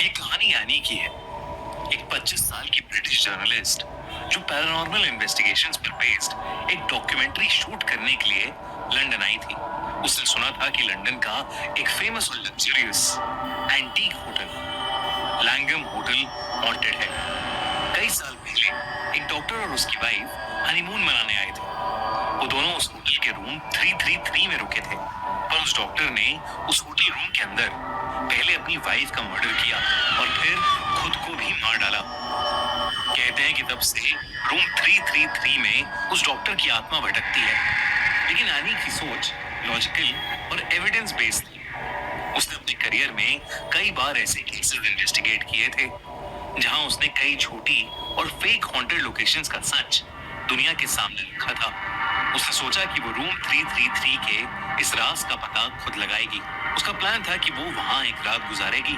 ये कहानी एनी की है। एक 25 साल की ब्रिटिश जर्नलिस्ट जो पैरानॉर्मल इन्वेस्टिगेशंस पर बेस्ड एक डॉक्यूमेंट्री शूट करने के लिए लंदन आई थी। उसने सुना था कि लंदन का एक फेमस और luxurious antique hotel Langham hotel haunted है। कई साल पहले एक डॉक्टर और उसकी वाइफ हनीमून मनाने आए थे। वो दोनों उस होटल के रूम 333 में रुके थे, पर उस डॉक्टर ने उस होटल रूम के अंदर पहले अपनी वाइफ का मर्डर किया और फिर खुद को भी मार डाला। कहते हैं कि तब से रूम 333 में उस डॉक्टर की आत्मा भटकती है। लेकिन एनी की सोच लॉजिकल और एविडेंस बेस्ड थी। उसने अपने करियर में कई बार ऐसे केसेस इन्वेस्टिगेट किए थे जहां उसने कई छोटी और फेक हॉन्टेड लोकेशंस का सच दुनिया के सामने रखा था। उसने सोचा कि वो रूम 333 के इस राज का पता खुद लगाएगी। उसका प्लान था कि वो वहां एक रात गुजारेगी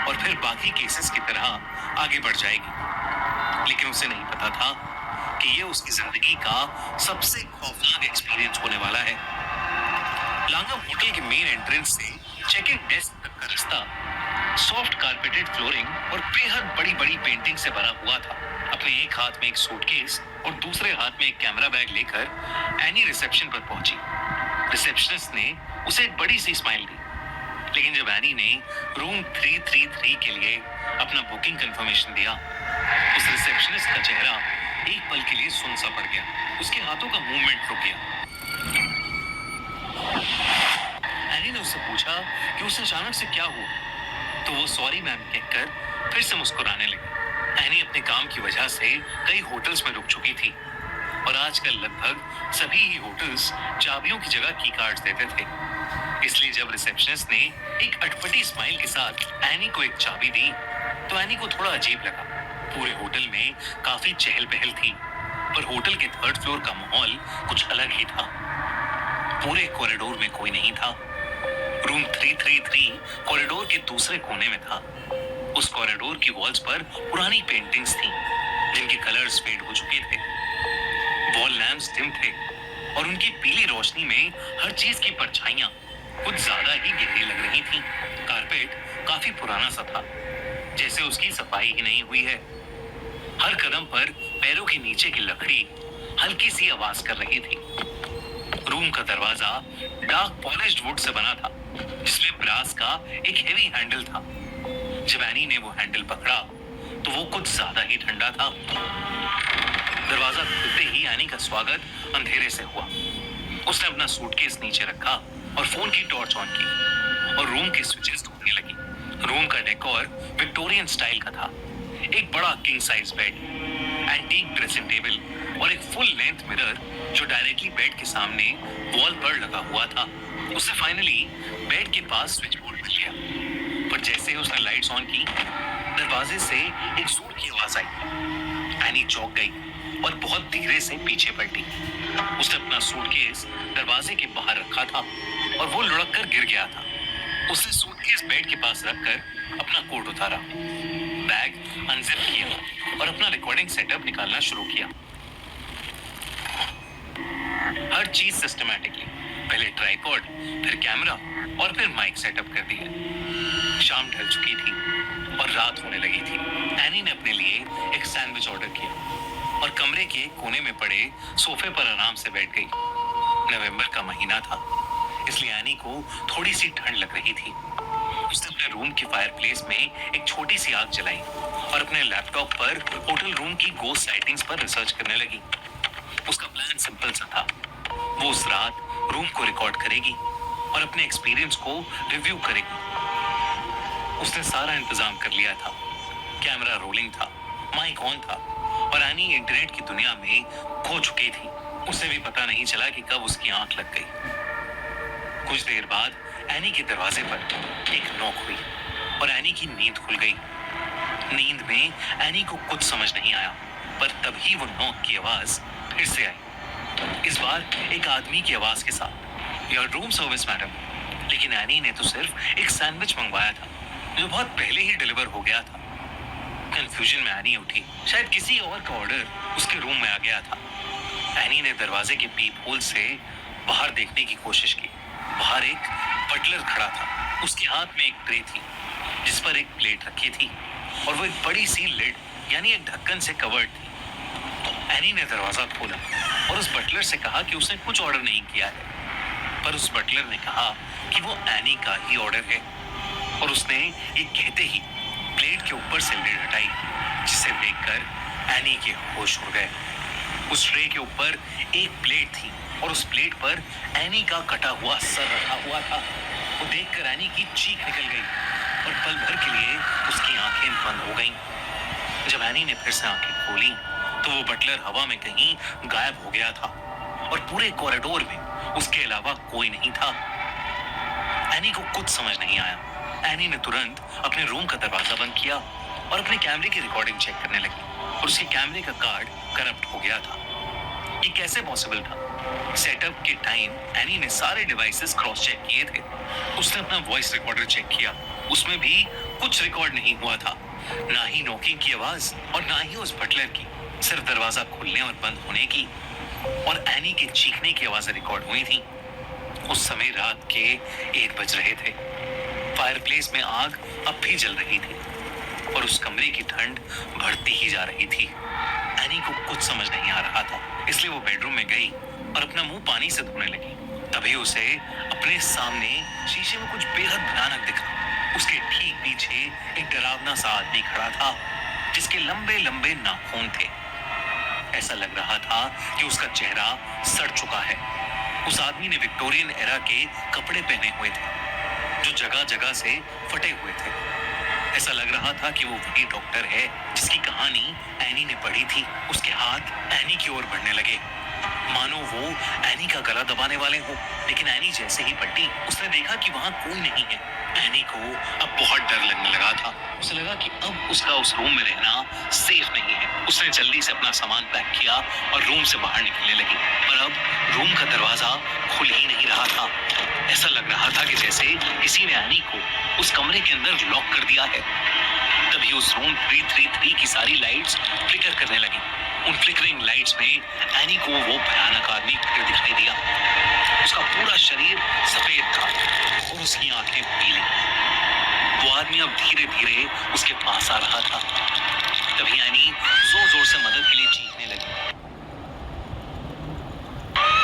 और फिर बाकी केसेस की तरह आगे बढ़ जाएगी। लेकिन उसे नहीं पता था कि ये उसकी जिंदगी का सबसे खौफनाक एक्सपीरियंस होने वाला है। लांगम होटल के मेन एंट्रेंस से चेक इन डेस्क तक का रास्ता सॉफ्ट कारपेटेड फ्लोरिंग और बेहद बड़ी बड़ी पेंटिंग से भरा हुआ था। अपने एक हाथ में एक सूटकेस और दूसरे हाथ में एक कैमरा बैग लेकर एनी रिसेप्शन पर पहुंची। रिसेप्शनिस्ट ने उसे एक बड़ी सी स्माइल दी, लेकिन जब एनी ने रूम 333 के लिए अपना बुकिंग कंफर्मेशन दिया, उस रिसेप्शनिस्ट का चेहरा एक पल के लिए सुन सा पड़ गया। उसके हाथों का मूवमेंट रुक गया। एनी ने उससे पूछा कि उसे अचानक से क्या हुआ, तो वो सॉरी मैम कहकर फिर से मुस्कुराने लगी। एनी अपने काम की वजह से कई होटल्स में रुक चुकी थी और आजकल लगभग सभी ही होटल्स चाबियों की जगह की कार्ड्स देते थे। इसलिए जब रिसेप्शनिस्ट ने एक अटपटी स्माइल के साथ एनी को एक चाबी दी, तो एनी को थोड़ा अजीब लगा। पूरे होटल में काफी चहल पहल थी, पर होटल के थर्ड फ्लोर का माहौल कुछ अलग ही था। पूरे कॉरिडोर में कोई नहीं था। रूम 333 कॉरिडोर के दूसरे कोने में था। उस कॉरिडोर की वॉल्स पर पुरानी पेंटिंग्स थी जिनके कलर्स फेड हो चुके थे। वॉल लैंप्स डिम थे और उनकी पीली रोशनी में हर चीज की परछाइयां कुछ ज्यादा ही गहरी लग रही थी। कारपेट काफी पुराना सा था, जैसे उसकी सफाई ही नहीं हुई है। हर कदम पर पैरों के नीचे की लकड़ी हल्की सी आवाज कर रही थी। रूम का दरवाजा डार्क पॉलिश्ड वुड से बना था, जिसमें ब्रास का एक हेवी हैंडल था। जब एनी ने वो हैंडल पकड़ा तो वो कुछ ज्यादा ही ठंडा था। दरवाजा खुलते ही एनी का स्वागत अंधेरे से हुआ। उसने अपना सूटकेस नीचे रखा और फोन की टॉर्च ऑन की और रूम के स्विचेस ढूंढने लगी। रूम का डेकोर विक्टोरियन स्टाइल का था। एक बड़ा king size bed, antique dressing table और एक फुल लेंथ मिरर जो डायरेक्टली बेड के सामने वॉल पर लगा हुआ था। उसे फाइनली बेड के पास स्विच बोर्ड मिल गया, पर जैसे ही उसने लाइट्स ऑन की, दरवाजे से एक जोर की आवाज आई। एनी चौंक गई और बहुत धीरे से पीछे पलटी। उसने अपना सूटकेस दरवाजे के बाहर रखा था और वो लुढ़क कर गिर गया था। उसने सूटकेस बेड के पास रखकर अपना कोट उतारा, बैग अनजिप किया और अपना रिकॉर्डिंग सेटअप निकालना शुरू किया। हर चीज सिस्टमैटिकली, पहले ट्राइपॉड, फिर कैमरा और फिर माइक सेटअप कर दिया। शाम ढल चुकी थी और रात होने लगी थी। एनी ने अपने लिए एक सैंडविच ऑर्डर किया और कमरे के कोने में पड़े सोफे पर आराम से बैठ गई। नवंबर का महीना था, इसलिए एनी को थोड़ी सी ठंड लग रही थी। उसने अपने रूम की फायरप्लेस में एक छोटी सी आग जलाई और अपने लैपटॉप पर होटल रूम की गोस्ट साइटिंग्स पर रिसर्च करने लगी। उसका प्लान सिंपल सा था। वो उस रात रूम को रिकॉर्ड करेगी और अपने एक्सपीरियंस को रिव्यू करेगी। उसने सारा इंतजाम कर लिया था। कैमरा रोलिंग था, माइक ऑन था और एनी इंटरनेट की दुनिया में खो चुकी थी। उसे भी पता नहीं चला कि कब उसकी आंख लग गई। कुछ देर बाद एनी के दरवाजे पर एक नॉक हुई और एनी की नींद खुल गई। नींद में एनी को कुछ समझ नहीं आया, पर तभी वो नॉक की आवाज फिर से आई। इस बार एक आदमी की आवाज के साथ, योर रूम सर्विस मैडम। लेकिन एनी ने तो सिर्फ एक सैंडविच मंगवाया था जो बहुत पहले ही डिलीवर हो गया था। कंफ्यूजन में एनी उठी, शायद किसी और का ऑर्डर उसके रूम में आ गया था। एनी ने दरवाजे के पीप होल से बाहर देखने की कोशिश की। बाहर एक बटलर खड़ा था, उसके हाथ में एक ट्रे थी जिस पर एक प्लेट रखी थी और वो एक बड़ी सी लिड यानी एक ढक्कन से कवर्ड थी। तो एनी ने दरवाजा खोला और उस बटलर से कहा कि उसने कुछ ऑर्डर नहीं किया है, पर उस बटलर ने कहा कि वो एनी का ही ऑर्डर है और उसने ये कहते ही प्लेट के ऊपर से लिड हटाई, जिसे देखकर एनी के होश उड़ गए। उस ट्रे के ऊपर एक प्लेट थी और उस प्लेट पर एनी का कटा हुआ सर रखा हुआ था। वो देखकर एनी की चीख निकल गई और पल भर के लिए उसकी आंखें बंद हो गईं। जब एनी ने फिर से आंखें खोली तो वो बटलर हवा में कहीं गायब हो गया था और पूरे कॉरिडोर में उसके अलावा कोई नहीं था। एनी को कुछ समझ नहीं आया। एनी ने तुरंत अपने रूम का दरवाजा बंद किया और अपने कैमरे की रिकॉर्डिंग चेक करने लगी और उसके कैमरे का कार्ड करप्ट हो गया था। ये कैसे पॉसिबल था? सेटअप के टाइम एनी ने सारे डिवाइसेस क्रॉस चेक किए थे। उसने अपना वॉइस रिकॉर्डर चेक किया, उसमें भी कुछ रिकॉर्ड नहीं हुआ था, ना ही नॉकिंग की आवाज और ना ही उस बटलर की, सिर्फ दरवाजा खुलने और बंद होने की और एनी के चीखने की आवाजें रिकॉर्ड हुई थी। उस समय रात के 1 बज रहे थे। फायरप्लेस में आग अब भी जल रही थी और उस कमरे की ठंड बढ़ती ही जा रही थी। एनी को कुछ समझ नहीं आ रहा था, इसलिए वो बेडरूम में गई और अपना मुंह पानी से धोने लगी। तभी उसे अपने सामने शीशे में कुछ बेहद भयानक दिखा। उसके ठीक पीछे एक डरावना सा आदमी खड़ा था जिसके लंबे लंबे नाखून थे। ऐसा लग रहा था कि उसका चेहरा सड़ चुका है। उस आदमी ने विक्टोरियन एरा के कपड़े पहने हुए थे जो जगह जगह से फटे हुए थे। ऐसा लग रहा था कि वो वही डॉक्टर है जिसकी कहानी एनी ने पढ़ी थी। उसके हाथ एनी की ओर बढ़ने लगे, मानो वो एनी का गला दबाने वाले हो। लेकिन एनी जैसे ही पलटी, उसने देखा कि वहां कोई नहीं है। एनी को अब बहुत डर लगने लगा था। उसे लगा कि अब उसका उस रूम में रहना सेफ नहीं है। उसने जल्दी से अपना सामान पैक किया और रूम से बाहर निकलने लगी, पर अब रूम का दरवाजा खुल ही नहीं रहा था। ऐसा लग रहा था कि जैसे किसी ने एनी को उस कमरे के अंदर लॉक कर दिया है। तभी उस रूम 333 की सारी लाइट्स फ्लिकर करने लगी। उन फ्लिकरिंग लाइट्स में एनी को वो भयानक आदमी फिर दिखाई दिया। उसका पूरा शरीर सफेद था और उसकी आंखें पीली। वो आदमी अब धीरे धीरे उसके पास आ रहा था। तभी एनी जोर जोर से मदद के लिए चीखने लगी।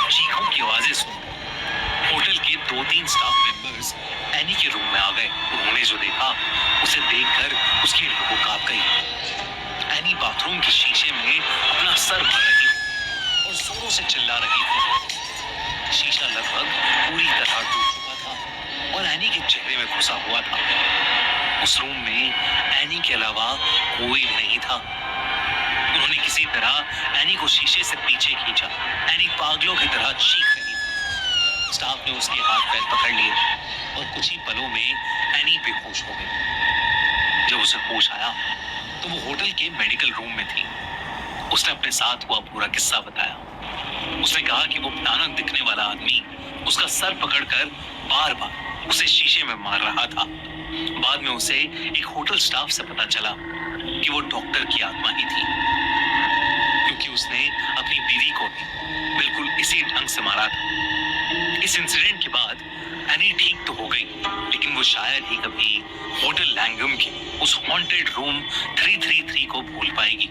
चीखों की आवाजें सुन होटल के 2-3 स्टाफ मेंबर्स एनी के रूम में आ गए। उन्होंने जो देखा उसे देखकर उसकी रूह कांप गई। एनी बाथरूम के शीशे में अपना सर मार रही और जोरों से चिल्ला रही थी। शीशा लगभग पूरी तरह टूट चुका था और एनी के चेहरे में घुसा हुआ था। उस रूम में एनी के अलावा कोई भी नहीं था। उन्होंने किसी तरह एनी को शीशे से पीछे खींचा। एनी पागलों की तरह चीख रही थी। स्टाफ ने उसके हाथ पैर पकड़ लिए और कुछ ही पलों में एनी बेहोश हो गई। जब उसे होश आया तो वो होटल के मेडिकल रूम में थी। उसने अपने साथ हुआ पूरा किस्सा बताया। उसने कहा कि वो भयानक दिखने वाला आदमी उसका सर पकड़कर बार बार उसे शीशे में मार रहा था। बाद में उसे एक होटल स्टाफ से पता चला कि वो डॉक्टर की आत्मा ही थी, क्योंकि उसने अपनी बीवी को भी बिल्कुल इसी ढंग से मारा था। इस इंसिडेंट के बाद एनी ठीक तो हो गई, लेकिन वो शायद ही कभी होटल लैंगम के उस हॉन्टेड रूम 333 को भूल पाएगी।